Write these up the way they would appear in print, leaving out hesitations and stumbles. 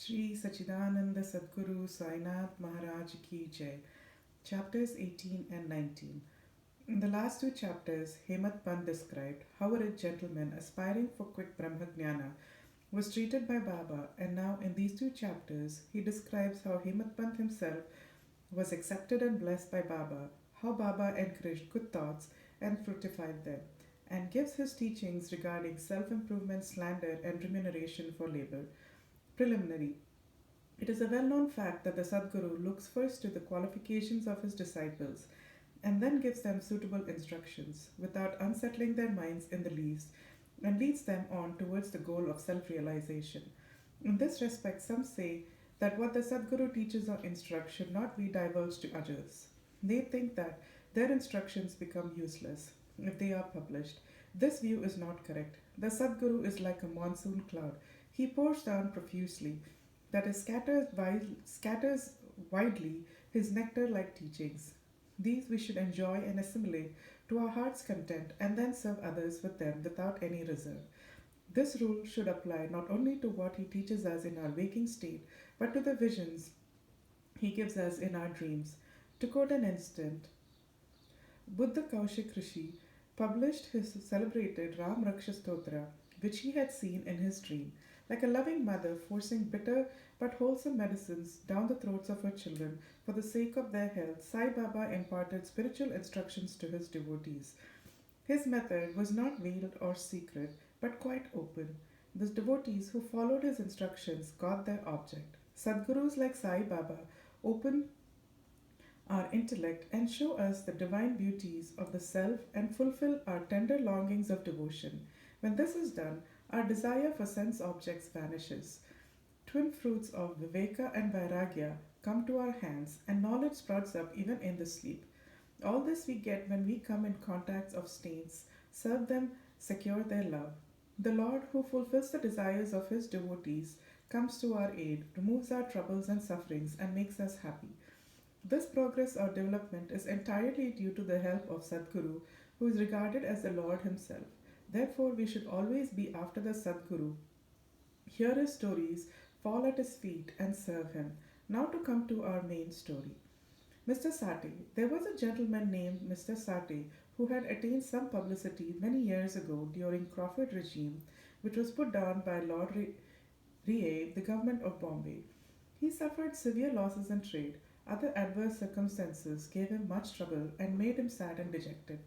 Shri Sachidananda Sadguru Sainath Maharaj Ki Jai. Chapters 18 and 19. In the last two chapters, Hemadpant described how a rich gentleman aspiring for quick Brahmagnana was treated by Baba, and now in these two chapters, he describes how Hemadpant himself was accepted and blessed by Baba, how Baba encouraged good thoughts and fructified them, and gives his teachings regarding self improvement, slander, and remuneration for labor. Preliminary. It is a well known fact that the Sadguru looks first to the qualifications of his disciples and then gives them suitable instructions without unsettling their minds in the least and leads them on towards the goal of self realization. In this respect, some say that what the Sadguru teaches or instructs should not be divulged to others. They think that their instructions become useless if they are published. This view is not correct. The Sadguru is like a monsoon cloud. He pours down profusely, that is, scatters widely his nectar like teachings. These we should enjoy and assimilate to our heart's content and then serve others with them without any reserve. This rule should apply not only to what he teaches us in our waking state, but to the visions he gives us in our dreams. To quote an instant, Buddha Kaushik Rishi published his celebrated Ram Raksha Stotra, which he had seen in his dream, like a loving mother forcing bitter but wholesome medicines down the throats of her children for the sake of their health. Sai Baba imparted spiritual instructions to his devotees. His method was not veiled or secret, but quite open. The devotees who followed his instructions got their object. Sadgurus like Sai Baba open our intellect and show us the divine beauties of the self and fulfill our tender longings of devotion. When this is done, our desire for sense objects vanishes. Twin fruits of Viveka and Vairagya come to our hands, and knowledge sprouts up even in the sleep. All this we get when we come in contact of saints, serve them, secure their love. The Lord, who fulfills the desires of his devotees, comes to our aid, removes our troubles and sufferings, and makes us happy. This progress or development is entirely due to the help of Sadguru, who is regarded as the Lord himself. Therefore, we should always be after the Sadguru, hear his stories, fall at his feet, and serve him. Now to come to our main story. Mr. Sathe. There was a gentleman named Mr. Sathe who had attained some publicity many years ago during Crawford regime, which was put down by Lord Rie, the government of Bombay. He suffered severe losses in trade. Other adverse circumstances gave him much trouble and made him sad and dejected.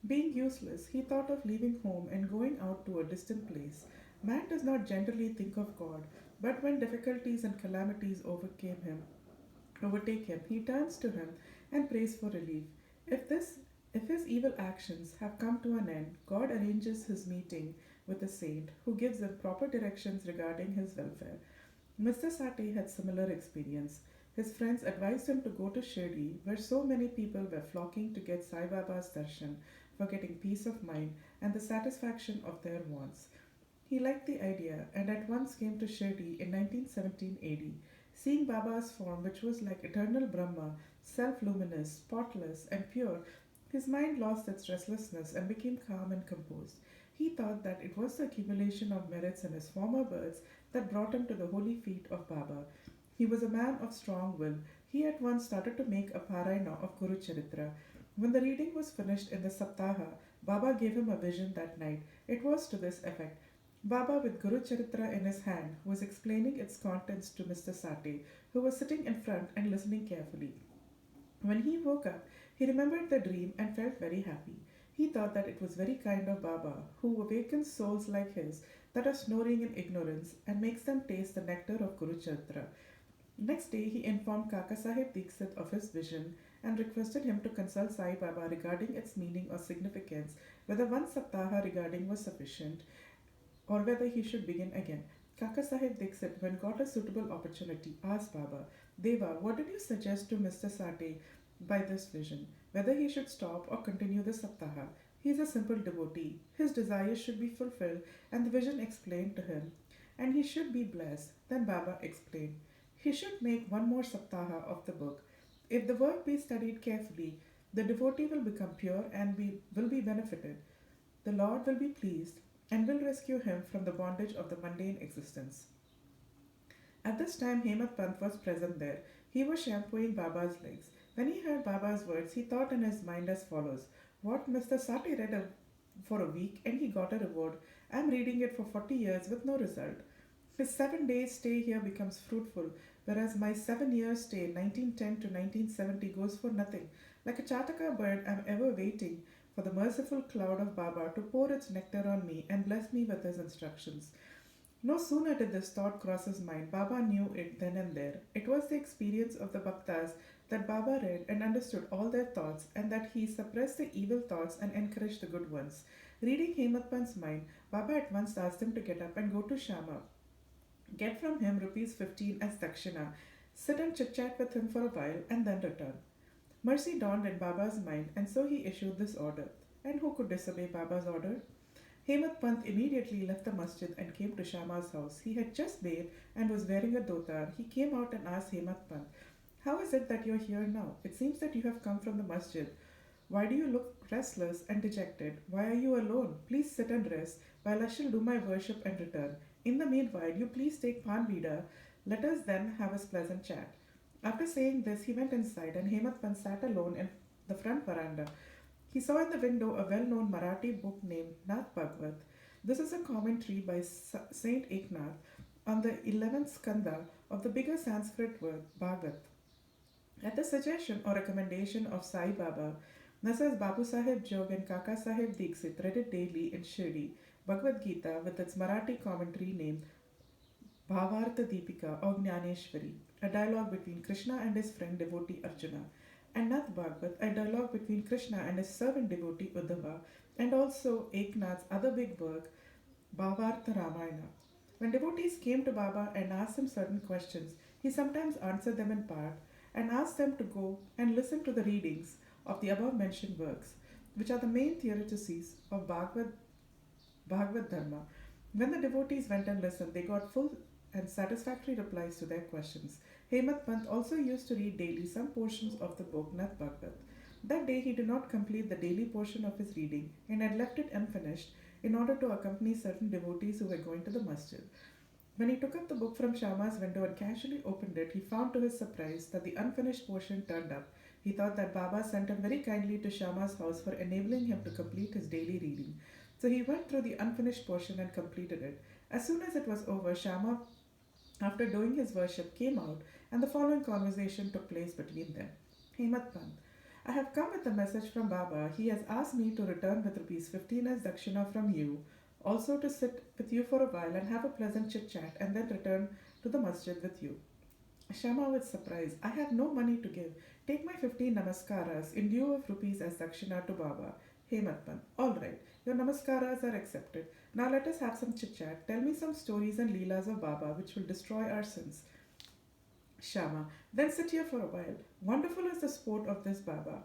Being useless, he thought of leaving home and going out to a distant place. Man does not generally think of God, but when difficulties and calamities overtake him, he turns to him and prays for relief. If this if his evil actions have come to an end, God arranges his meeting with a saint who gives him proper directions regarding his welfare. Mr. Sathe had similar experience. His friends advised him to go to Shirdi, where so many people were flocking to get Sai Baba's darshan for getting peace of mind and the satisfaction of their wants. He liked the idea and at once came to Shirdi in 1917 AD. Seeing Baba's form, which was like eternal Brahma, self luminous, spotless, and pure, his mind lost its restlessness and became calm and composed. He thought that it was the accumulation of merits in his former births that brought him to the holy feet of Baba. He was a man of strong will. He at once started to make a parayana of Guru Charitra. When the reading was finished in the Saptaha, Baba gave him a vision that night. It was to this effect. Baba, with Guru Charitra in his hand, was explaining its contents to Mr. Sathe, who was sitting in front and listening carefully. When he woke up, he remembered the dream and felt very happy. He thought that it was very kind of Baba, who awakens souls like his that are snoring in ignorance and makes them taste the nectar of Guru Charitra. Next day, he informed Kaka Sahib Dikshit of his vision and requested him to consult Sai Baba regarding its meaning or significance, whether one saptaha regarding was sufficient, or whether he should begin again. Kaka Sahib Dikshit, when got a suitable opportunity, asked Baba, Deva, what did you suggest to Mr. Sathe by this vision? Whether he should stop or continue the saptaha? He is a simple devotee. His desires should be fulfilled, and the vision explained to him, and he should be blessed. Then Baba explained, he should make one more saptaha of the book. If the work be studied carefully, the devotee will become pure and will be benefited. The Lord will be pleased and will rescue him from the bondage of the mundane existence. At this time, Hemadpant was present there. He was shampooing Baba's legs. When he heard Baba's words, he thought in his mind as follows: "What, Mr. Sati read for a week and he got a reward. I am reading it for 40 years with no result. His 7 days stay here becomes fruitful, whereas my 7 years stay, 1910 to 1970, goes for nothing. Like a Chataka bird, I am ever waiting for the merciful cloud of Baba to pour its nectar on me and bless me with his instructions." No sooner did this thought cross his mind, Baba knew it then and there. It was the experience of the Bhaktas that Baba read and understood all their thoughts, and that he suppressed the evil thoughts and encouraged the good ones. Reading Hemadpant's mind, Baba at once asked him to get up and go to Shama, get from him rupees 15 as dakshina, sit and chit chat with him for a while, and then return. Mercy dawned in Baba's mind, and so he issued this order. And who could disobey Baba's order? Hemant Pant immediately left the masjid and came to Shama's house. He had just bathed and was wearing a dhotar. He came out and asked Hemant Pant, "How is it that you are here now? It seems that you have come from the masjid. Why do you look restless and dejected? Why are you alone? Please sit and rest while I shall do my worship and return. In the meanwhile, you please take Pan Vida. Let us then have a pleasant chat." After saying this, he went inside and Hemant Pant sat alone in the front veranda. He saw in the window a well known Marathi book named Nath Bhagavad. This is a commentary by Saint Eknath on the 11th skanda of the bigger Sanskrit word Bhagavad. At the suggestion or recommendation of Sai Baba, Messrs. Babu Sahib Jog and Kaka Sahib Dixit read it daily in Shirdi, Bhagavad Gita, with its Marathi commentary named Bhavartha Deepika or Jnaneshwari, a dialogue between Krishna and his friend devotee Arjuna, and Nath Bhagavad, a dialogue between Krishna and his servant devotee Uddhava, and also Eknath's other big work, Bhavartha Ramayana. When devotees came to Baba and asked him certain questions, he sometimes answered them in part and asked them to go and listen to the readings of the above mentioned works, which are the main theorises of Bhagavad Dharma. When the devotees went and listened, they got full and satisfactory replies to their questions. Hemant Pant also used to read daily some portions of the book Nath Bhagavad. That day he did not complete the daily portion of his reading and had left it unfinished in order to accompany certain devotees who were going to the masjid. When he took up the book from Shama's window and casually opened it, he found to his surprise that the unfinished portion turned up. He thought that Baba sent him very kindly to Shama's house for enabling him to complete his daily reading. So he went through the unfinished portion and completed it. As soon as it was over, Shama, after doing his worship, came out and the following conversation took place between them. Hemat Pant: "I have come with a message from Baba. He has asked me to return with rupees 15 as dakshina from you, also to sit with you for a while and have a pleasant chit chat and then return to the masjid with you." Shama with surprise: "I have no money to give. Take my 15 namaskaras in lieu of rupees as dakshina to Baba." Hemat Pant: "All right, your namaskaras are accepted. Now let us have some chit chat. Tell me some stories and leelas of Baba which will destroy our sins." Shama: "Then sit here for a while. Wonderful is the sport of this Baba.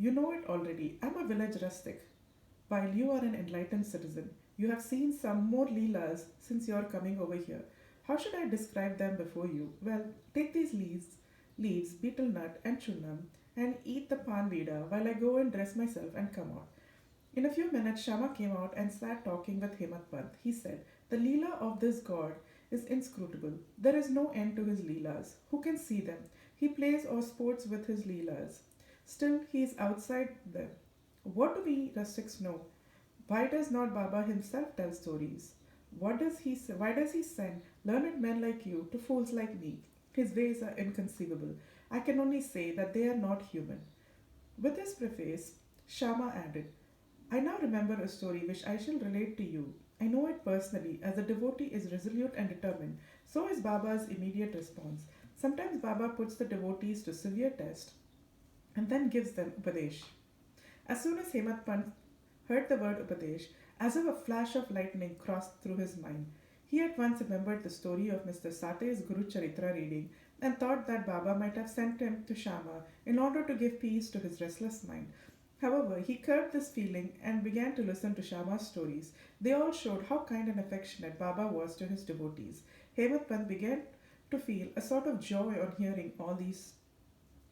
You know it already. I'm a village rustic, while you are an enlightened citizen. You have seen some more leelas since your coming over here. How should I describe them before you? Well, take these leaves, betel nut, and chunam, and eat the pan vida while I go and dress myself and come out." In a few minutes, Shama came out and sat talking with Hemat Pant. He said, "The leela of this god is inscrutable. There is no end to his leelas. Who can see them? He plays or sports with his leelas. Still, he is outside them. What do we rustics know? Why does not Baba himself tell stories? Why does he send learned men like you to fools like me? His ways are inconceivable. I can only say that they are not human." With this preface, Shama added, "I now remember a story which I shall relate to you. I know it personally, as the devotee is resolute and determined. So is Baba's immediate response. Sometimes Baba puts the devotees to severe test and then gives them Upadesh." As soon as Hemat Pant heard the word Upadesh, as if a flash of lightning crossed through his mind, he at once remembered the story of Mr. Sate's Guru Charitra reading and thought that Baba might have sent him to Shama in order to give peace to his restless mind. However, he curbed this feeling and began to listen to Shama's stories. They all showed how kind and affectionate Baba was to his devotees. Hemat Pant began to feel a sort of joy on hearing all these.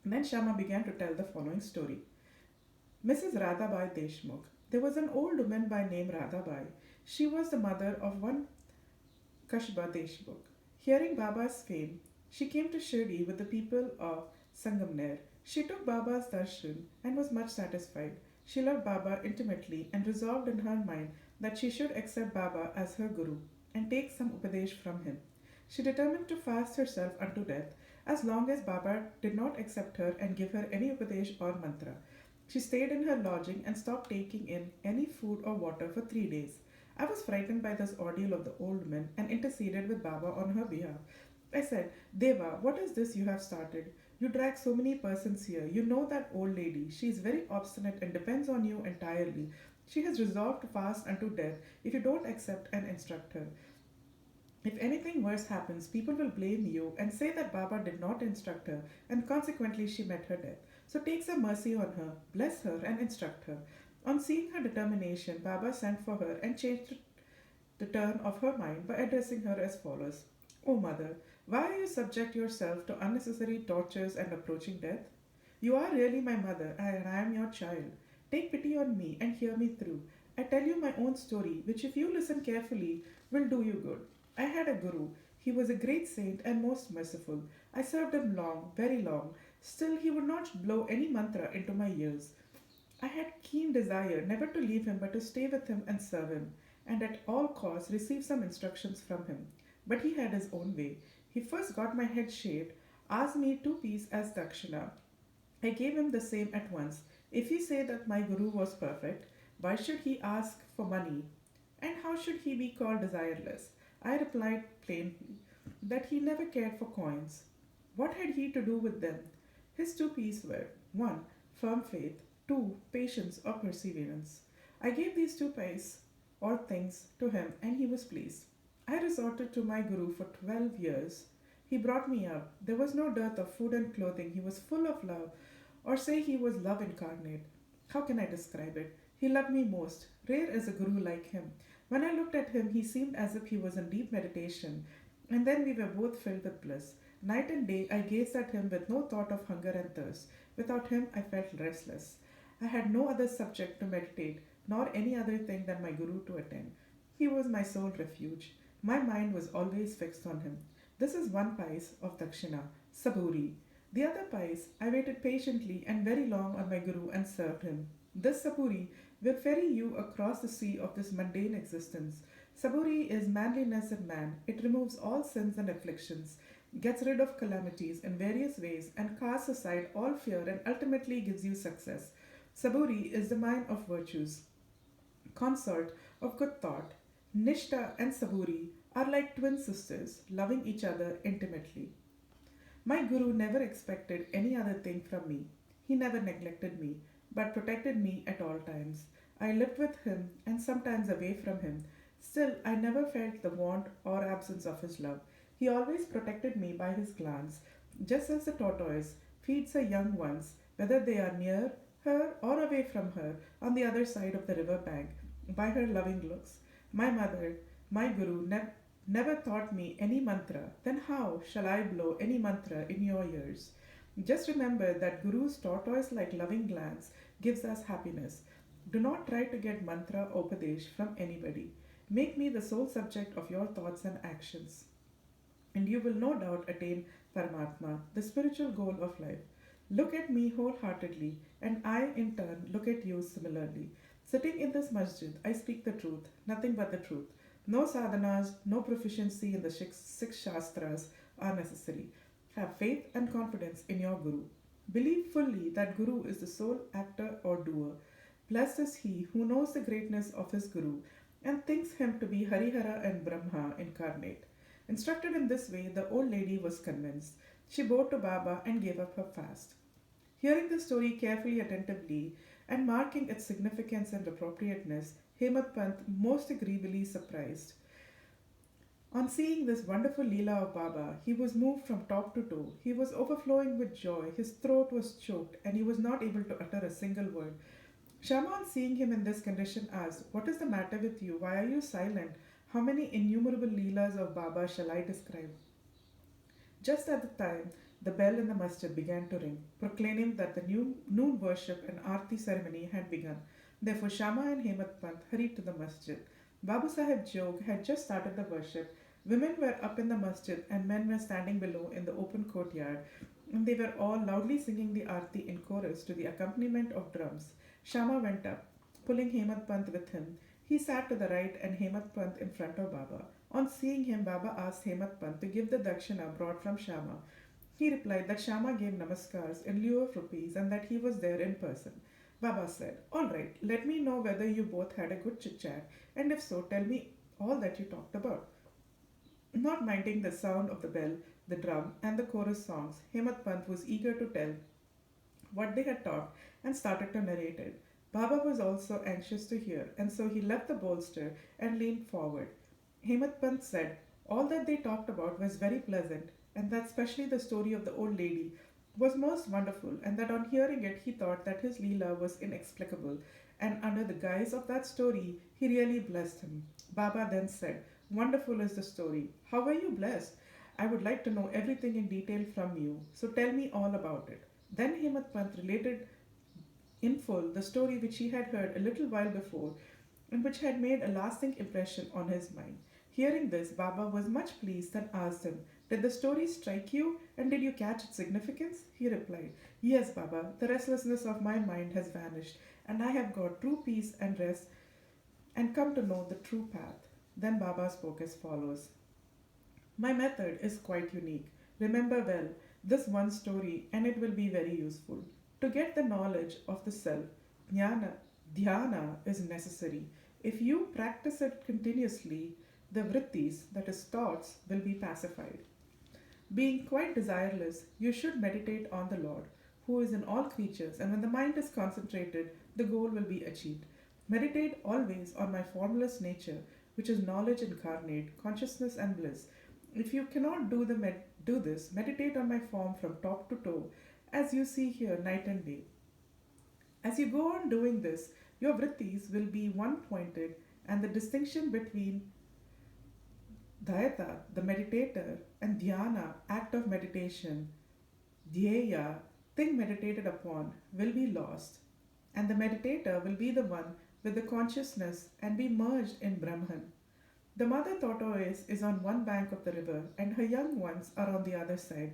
Then Shama began to tell the following story. Mrs. Radhabai Deshmukh. There was an old woman by name Radhabai. She was the mother of one Kashba Deshmukh. Hearing Baba's fame, she came to Shirdi with the people of Sangamner. She took Baba's darshan and was much satisfied. She loved Baba intimately and resolved in her mind that she should accept Baba as her guru and take some Upadesh from him. She determined to fast herself unto death as long as Baba did not accept her and give her any Upadesh or mantra. She stayed in her lodging and stopped taking in any food or water for 3 days. I was frightened by this ordeal of the old man and interceded with Baba on her behalf. I said, Deva, what is this you have started? You drag so many persons here. You know that old lady. She is very obstinate and depends on you entirely. She has resolved to fast unto death if you don't accept and instruct her. If anything worse happens, people will blame you and say that Baba did not instruct her, and consequently she met her death. So take some mercy on her, bless her, and instruct her. On seeing her determination, Baba sent for her and changed the turn of her mind by addressing her as follows: O mother, why you subject yourself to unnecessary tortures and approaching death? You are really my mother, and I am your child. Take pity on me and hear me through. I tell you my own story, which, if you listen carefully, will do you good. I had a guru. He was a great saint and most merciful. I served him long, very long. Still, he would not blow any mantra into my ears. I had keen desire never to leave him but to stay with him and serve him, and at all costs receive some instructions from him. But he had his own way. He first got my head shaved, asked me 2 pieces as dakshina. I gave him the same at once. If he say that my guru was perfect, why should he ask for money? And how should he be called desireless? I replied plainly that he never cared for coins. What had he to do with them? His 2 P's were: 1. Firm faith, 2. Patience or perseverance. I gave these 2 P's or things to him and he was pleased. I resorted to my guru for 12 years. He brought me up. There was no dearth of food and clothing. He was full of love, or say he was love incarnate. How can I describe it? He loved me most. Rare is a guru like him. When I looked at him, he seemed as if he was in deep meditation, and then we were both filled with bliss. Night and day I gazed at him with no thought of hunger and thirst. Without him I felt restless. I had no other subject to meditate, nor any other thing than my guru to attend. He was my sole refuge. My mind was always fixed on him. This is 1 pice of dakshina, saburi. The other pice I waited patiently and very long on my guru and served him. This saburi will ferry you across the sea of this mundane existence. Saburi is manliness in man. It removes all sins and afflictions, gets rid of calamities in various ways, and casts aside all fear and ultimately gives you success. Saburi is the mine of virtues, consort of good thought. Nishta and Saburi are like twin sisters, loving each other intimately. My guru never expected any other thing from me. He never neglected me, but protected me at all times. I lived with him and sometimes away from him. Still, I never felt the want or absence of his love. He always protected me by his glance, just as the tortoise feeds her young ones, whether they are near her or away from her on the other side of the river bank, by her loving looks. My mother, my guru, never taught me any mantra. Then how shall I blow any mantra in your ears? Just remember that Guru's tortoise like loving glance gives us happiness. Do not try to get mantra or upadesh from anybody. Make me the sole subject of your thoughts and actions, and you will no doubt attain Paramatma, the spiritual goal of life. Look at me wholeheartedly, and I in turn look at you similarly. Sitting in this masjid, I speak the truth, nothing but the truth. No sadhanas, no proficiency in the six shastras are necessary. Have faith and confidence in your Guru. Believe fully that Guru is the sole actor or doer. Blessed is he who knows the greatness of his Guru and thinks him to be Harihara and Brahma incarnate. Instructed in this way, the old lady was convinced. She bowed to Baba and gave up her fast. Hearing the story carefully, attentively, and marking its significance and appropriateness, Hemadpant most agreeably surprised. On seeing this wonderful Leela of Baba, he was moved from top to toe. He was overflowing with joy, his throat was choked, and he was not able to utter a single word. Shama, on seeing him in this condition, asked, "What is the matter with you? Why are you silent? How many innumerable Leelas of Baba shall I describe?" Just at the time, the bell in the masjid began to ring, proclaiming that the noon worship and arti ceremony had begun. Therefore, Shama and Hemadpant hurried to the masjid. Babu Sahib Jog had just started the worship Women were up in the masjid and men were standing below in the open courtyard, and they were all loudly singing the arti in chorus to the accompaniment of drums. Shama went up, pulling Hemadpant with him. He sat to the right and Hemadpant in front of Baba. On seeing him, Baba asked Hemadpant to give the dakshina brought from Shama. He replied that Shama gave namaskars in lieu of rupees and that he was there in person. Baba said, "All right, let me know whether you both had a good chit chat, and if so, tell me all that you talked about." Not minding the sound of the bell, the drum, and the chorus songs, Hemant Pant was eager to tell what they had talked and started to narrate it. Baba was also anxious to hear, and so he left the bolster and leaned forward. Hemant Pant said all that they talked about was very pleasant, and that especially the story of the old lady was most wonderful, and that on hearing it he thought that his Leela was inexplicable, and under the guise of that story he really blessed him. Baba then said, "Wonderful is the story. How were you blessed? I would like to know everything in detail from you, so tell me all about it." Then Hemat Pant related in full the story which he had heard a little while before and which had made a lasting impression on his mind. Hearing this, Baba was much pleased and asked him, "Did the story strike you and did you catch its significance?" He replied, "Yes, Baba, the restlessness of my mind has vanished and I have got true peace and rest and come to know the true path." Then Baba spoke as follows: "My method is quite unique. Remember well this one story and it will be very useful. To get the knowledge of the self, dhyana is necessary. If you practice it continuously, the vrittis, that is thoughts, will be pacified. Being quite desireless, you should meditate on the Lord, who is in all creatures, and when the mind is concentrated, the goal will be achieved. Meditate always on my formless nature, which is knowledge incarnate, consciousness and bliss. If you cannot do this, meditate on my form from top to toe, as you see here night and day. As you go on doing this, your vrittis will be one pointed, and the distinction between dhyata, the meditator, and dhyana, act of meditation, dhyeya, thing meditated upon, will be lost, and the meditator will be the one with the consciousness and be merged in Brahman. The mother tortoise is on one bank of the river, and her young ones are on the other side.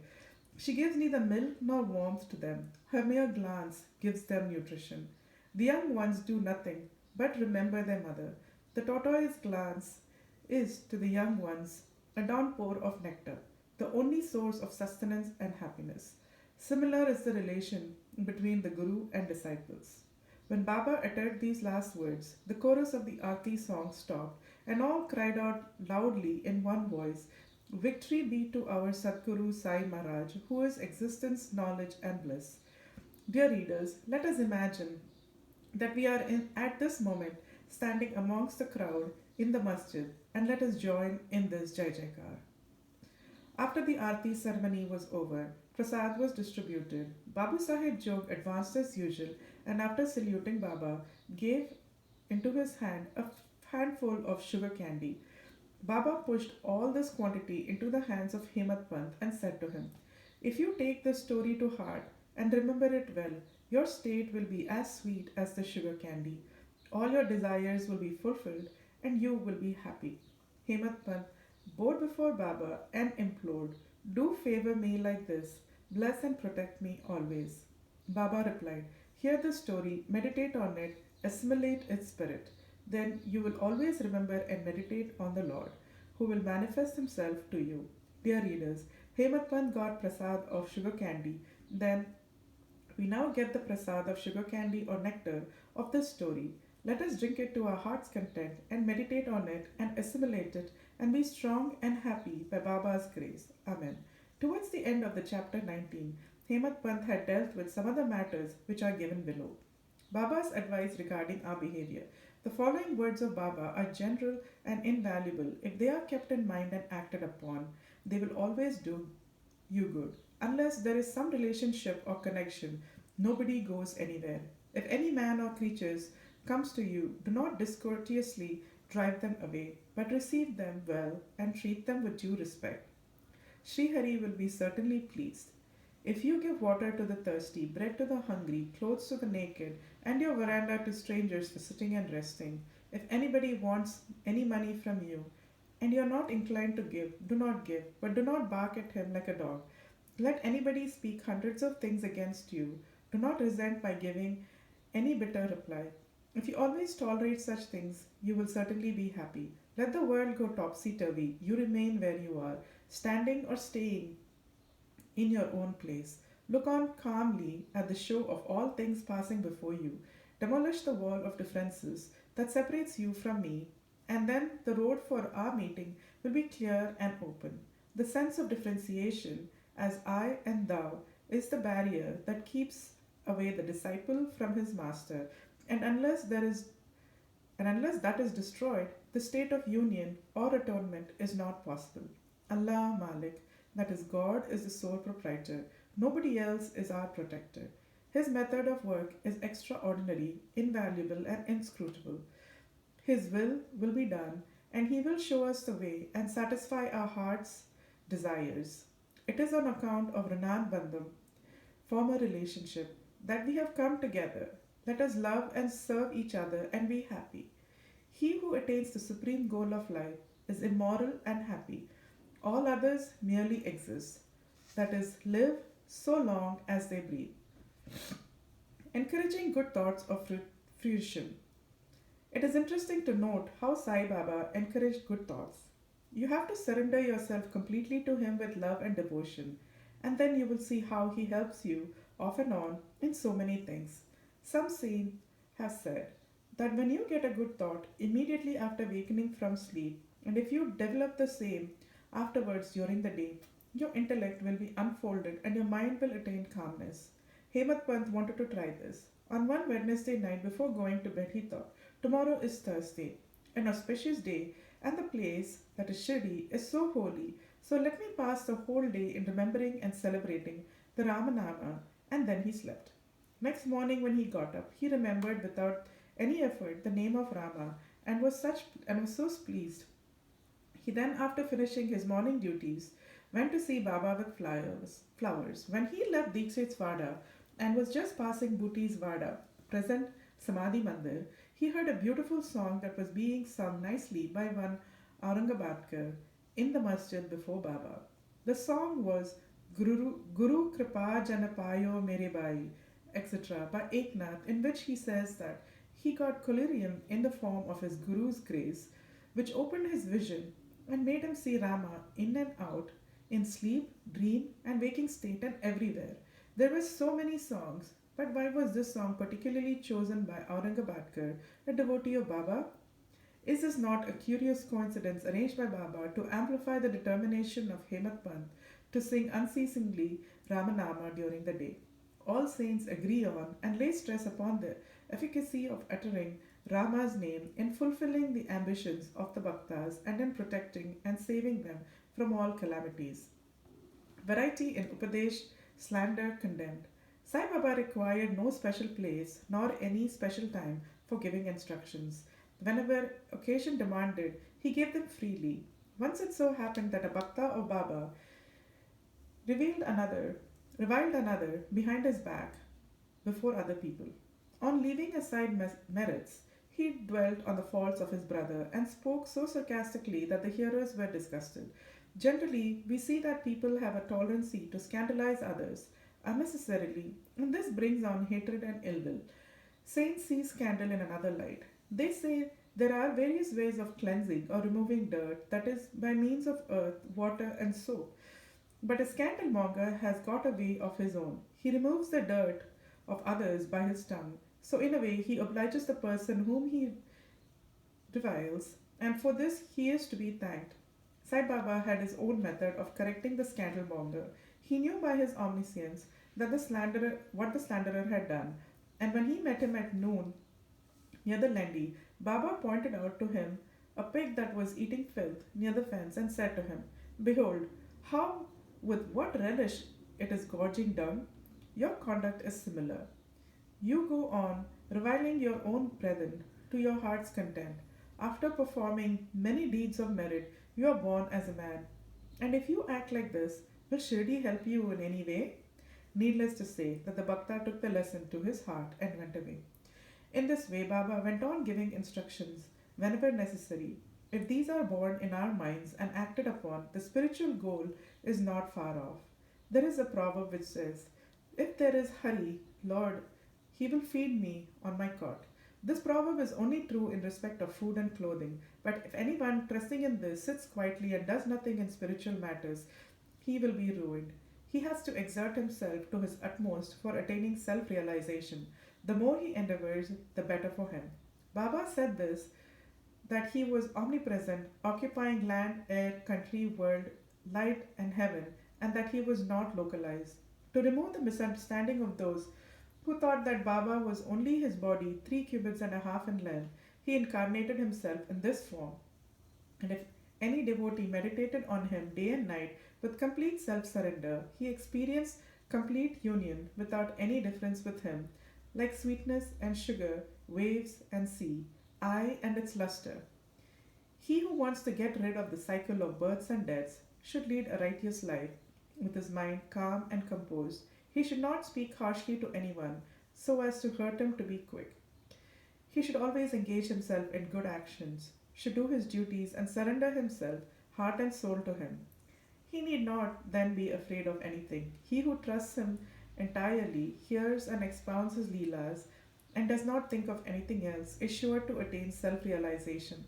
She gives neither milk nor warmth to them. Her mere glance gives them nutrition. The young ones do nothing but remember their mother. The tortoise glance is to the young ones a downpour of nectar, the only source of sustenance and happiness. Similar is the relation between the Guru and disciples. When Baba uttered these last words, the chorus of the Aarti song stopped, and all cried out loudly in one voice, "Victory be to our Satguru Sai Maharaj, who is existence, knowledge, and bliss." Dear readers, let us imagine that we are at this moment standing amongst the crowd in the masjid, and let us join in this Jai Jaikar. After the Aarti ceremony was over, prasad was distributed. Babu Sahib Jog advanced as usual and after saluting Baba, gave into his hand a handful of sugar candy. Baba pushed all this quantity into the hands of Hemat Pant and said to him, "If you take this story to heart and remember it well, your state will be as sweet as the sugar candy. All your desires will be fulfilled and you will be happy." Hemat Pant bowed before Baba and implored, "Do favor me like this, bless and protect me always." Baba replied, "Hear the story, meditate on it, assimilate its spirit. Then you will always remember and meditate on the Lord, who will manifest himself to you." Dear readers, Hemat Pant got prasad of sugar candy. Then we now get the prasad of sugar candy or nectar of this story. Let us drink it to our heart's content and meditate on it and assimilate it and be strong and happy by Baba's grace. Amen. Towards the end of the chapter 19, Hemat Pant had dealt with some other matters which are given below. Baba's advice regarding our behavior. The following words of Baba are general and invaluable. If they are kept in mind and acted upon, they will always do you good. Unless there is some relationship or connection, nobody goes anywhere. If any man or creatures comes to you, do not discourteously drive them away, but receive them well and treat them with due respect. Sri Hari will be certainly pleased. If you give water to the thirsty, bread to the hungry, clothes to the naked, and your veranda to strangers for sitting and resting, if anybody wants any money from you, and you are not inclined to give, do not give, but do not bark at him like a dog. Let anybody speak hundreds of things against you. Do not resent by giving any bitter reply. If you always tolerate such things, you will certainly be happy. Let the world go topsy turvy. You remain where you are, standing or staying in your own place. Look on calmly at the show of all things passing before you. Demolish the wall of differences that separates you from me, and then the road for our meeting will be clear and open. The sense of differentiation, as I and thou, is the barrier that keeps away the disciple from his master, and unless that is destroyed, the state of union or atonement is not possible. Allah Malik, that is, God, is the sole proprietor. Nobody else is our protector. His method of work is extraordinary, invaluable, and inscrutable. His will be done, and He will show us the way and satisfy our heart's desires. It is on account of Ranan Bandham, former relationship, that we have come together. Let us love and serve each other and be happy. He who attains the supreme goal of life is immoral and happy. All others merely exist, that is, live so long as they breathe. Encouraging good thoughts of fruition. It is interesting to note how Sai Baba encouraged good thoughts. You have to surrender yourself completely to him with love and devotion, and then you will see how he helps you off and on in so many things. Some saints have said that when you get a good thought immediately after wakening from sleep, and if you develop the same afterwards during the day, your intellect will be unfolded and your mind will attain calmness. Hemadpant wanted to try this. On one Wednesday night before going to bed, he thought, tomorrow is Thursday, an auspicious day, and the place, that is Shirdi, is so holy, so let me pass the whole day in remembering and celebrating the Ramanama, and then he slept. Next morning when he got up, he remembered without any effort the name of Rama and was so pleased. He then, after finishing his morning duties, went to see Baba with flowers. When he left Dikshit's Vada and was just passing Bhuti's Vada, present Samadhi Mandir, he heard a beautiful song that was being sung nicely by one Aurangabadkar in the masjid before Baba. The song was Guru Kripa Janapayo Mere Bai, etc. by Eknath, in which he says that he got collyrium in the form of his Guru's grace, which opened his vision and made him see Rama in and out, in sleep, dream, and waking state, and everywhere. There were so many songs, but why was this song particularly chosen by Aurangabadkar, a devotee of Baba? Is this not a curious coincidence arranged by Baba to amplify the determination of Hemadpant to sing unceasingly Ramanama during the day? All saints agree on and lay stress upon the efficacy of uttering Rama's name in fulfilling the ambitions of the Bhaktas and in protecting and saving them from all calamities. Variety in Upadesh, slander condemned. Sai Baba required no special place nor any special time for giving instructions. Whenever occasion demanded, he gave them freely. Once it so happened that a Bhakta of Baba revealed another, reviled another behind his back before other people. On leaving aside merits, he dwelt on the faults of his brother and spoke so sarcastically that the hearers were disgusted. Generally, we see that people have a tolerancy to scandalize others unnecessarily, and this brings on hatred and ill will. Saints see scandal in another light. They say there are various ways of cleansing or removing dirt, that is, by means of earth, water, and soap. But a scandalmonger has got a way of his own. He removes the dirt of others by his tongue. So, in a way, he obliges the person whom he reviles, and for this he is to be thanked. Sai Baba had his own method of correcting the scandalmonger. He knew by his omniscience that what the slanderer had done, and when he met him at noon near the Lendi, Baba pointed out to him a pig that was eating filth near the fence and said to him, behold, how with what relish it is gorging dung. Your conduct is similar. You go on reviling your own brethren to your heart's content. After performing many deeds of merit, you are born as a man. And if you act like this, will Shirdi help you in any way? Needless to say that the Bhakta took the lesson to his heart and went away. In this way, Baba went on giving instructions whenever necessary. If these are born in our minds and acted upon, the spiritual goal is not far off. There is a proverb which says, "If there is hurry, Lord, He will feed me on my cot." This proverb is only true in respect of food and clothing, but if anyone trusting in this sits quietly and does nothing in spiritual matters, he will be ruined. He has to exert himself to his utmost for attaining self realization. The more he endeavors, the better for him. Baba said this, that he was omnipresent, occupying land, air, country, world, light, and heaven, and that he was not localized. To remove the misunderstanding of those who thought that Baba was only his body, 3 cubits and a half in length, he incarnated himself in this form. And if any devotee meditated on him day and night with complete self surrender, he experienced complete union without any difference with him, like sweetness and sugar, waves and sea, eye and its luster. He who wants to get rid of the cycle of births and deaths should lead a righteous life, with his mind calm and composed. He should not speak harshly to anyone, so as to hurt him to be quick. He should always engage himself in good actions, should do his duties and surrender himself, heart and soul, to him. He need not then be afraid of anything. He who trusts him entirely, hears and expounds his Leelas, and does not think of anything else, is sure to attain self realization.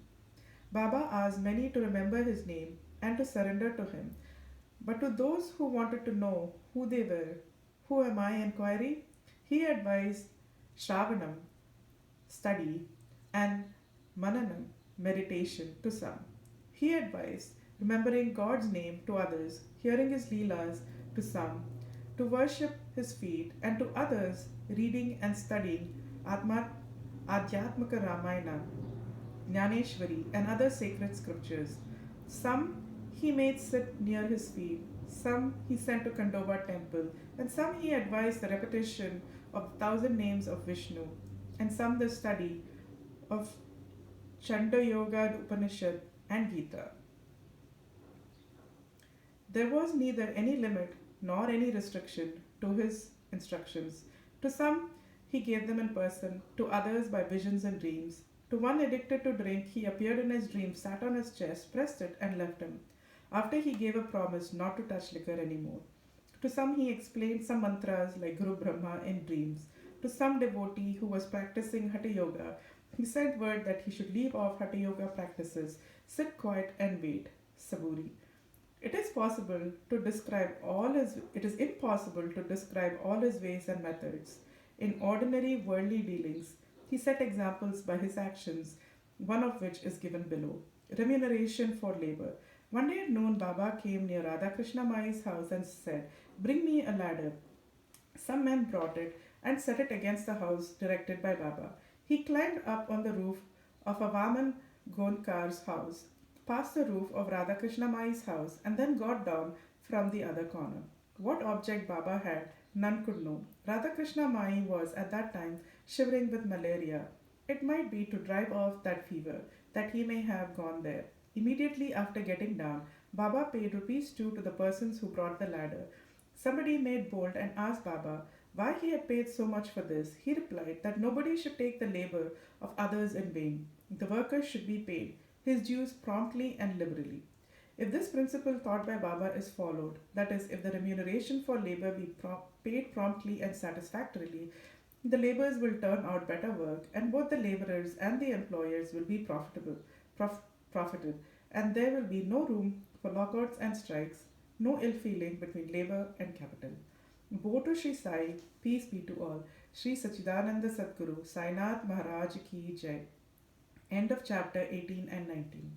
Baba asked many to remember his name and to surrender to him. But to those who wanted to know who they were, who am I inquiry, he advised Shravanam, study, and Mananam, meditation, to some. He advised remembering God's name to others, hearing his Leelas to some, to worship his feet, and to others reading and studying Atma, Adhyatmaka Ramayana, Jnaneshwari, and other sacred scriptures. Some he made sit near his feet, some he sent to Khandova temple, and some he advised the repetition of the 1,000 names of Vishnu, and some the study of Chanda Yoga Upanishad and Gita. There was neither any limit nor any restriction to his instructions. To some he gave them in person, to others by visions and dreams. To one addicted to drink, he appeared in his dream, sat on his chest, pressed it, and left him, after he gave a promise not to touch liquor anymore. To some he explained some mantras like Guru Brahma in dreams. To some devotee who was practicing Hatha Yoga, he sent word that he should leave off Hatha Yoga practices, sit quiet and wait. Saburi. It is impossible to describe all his ways and methods. In ordinary worldly dealings, he set examples by his actions, one of which is given below. Remuneration for labor. One day at noon, Baba came near Radhakrishna Mai's house and said, "Bring me a ladder." Some men brought it and set it against the house directed by Baba. He climbed up on the roof of a Vaman Gonkar's house, passed the roof of Radhakrishna Mai's house, and then got down from the other corner. What object Baba had, none could know. Radhakrishna Mai was at that time shivering with malaria. It might be to drive off that fever, that he may have gone there. Immediately after getting down, Baba paid rupees 2 to the persons who brought the ladder. Somebody made bold and asked Baba why he had paid so much for this. He replied that nobody should take the labor of others in vain. The workers should be paid his dues promptly and liberally. If this principle taught by Baba is followed, that is, if the remuneration for labor be paid promptly and satisfactorily, the laborers will turn out better work, and both the laborers and the employers will be profited, and there will be no room for lockouts and strikes, no ill feeling between labor and capital. Woe to Sri Sai, peace be to all. Sri Sachidananda Sadguru, Sainath Maharaj Ki Jai. End of chapter 18 and 19.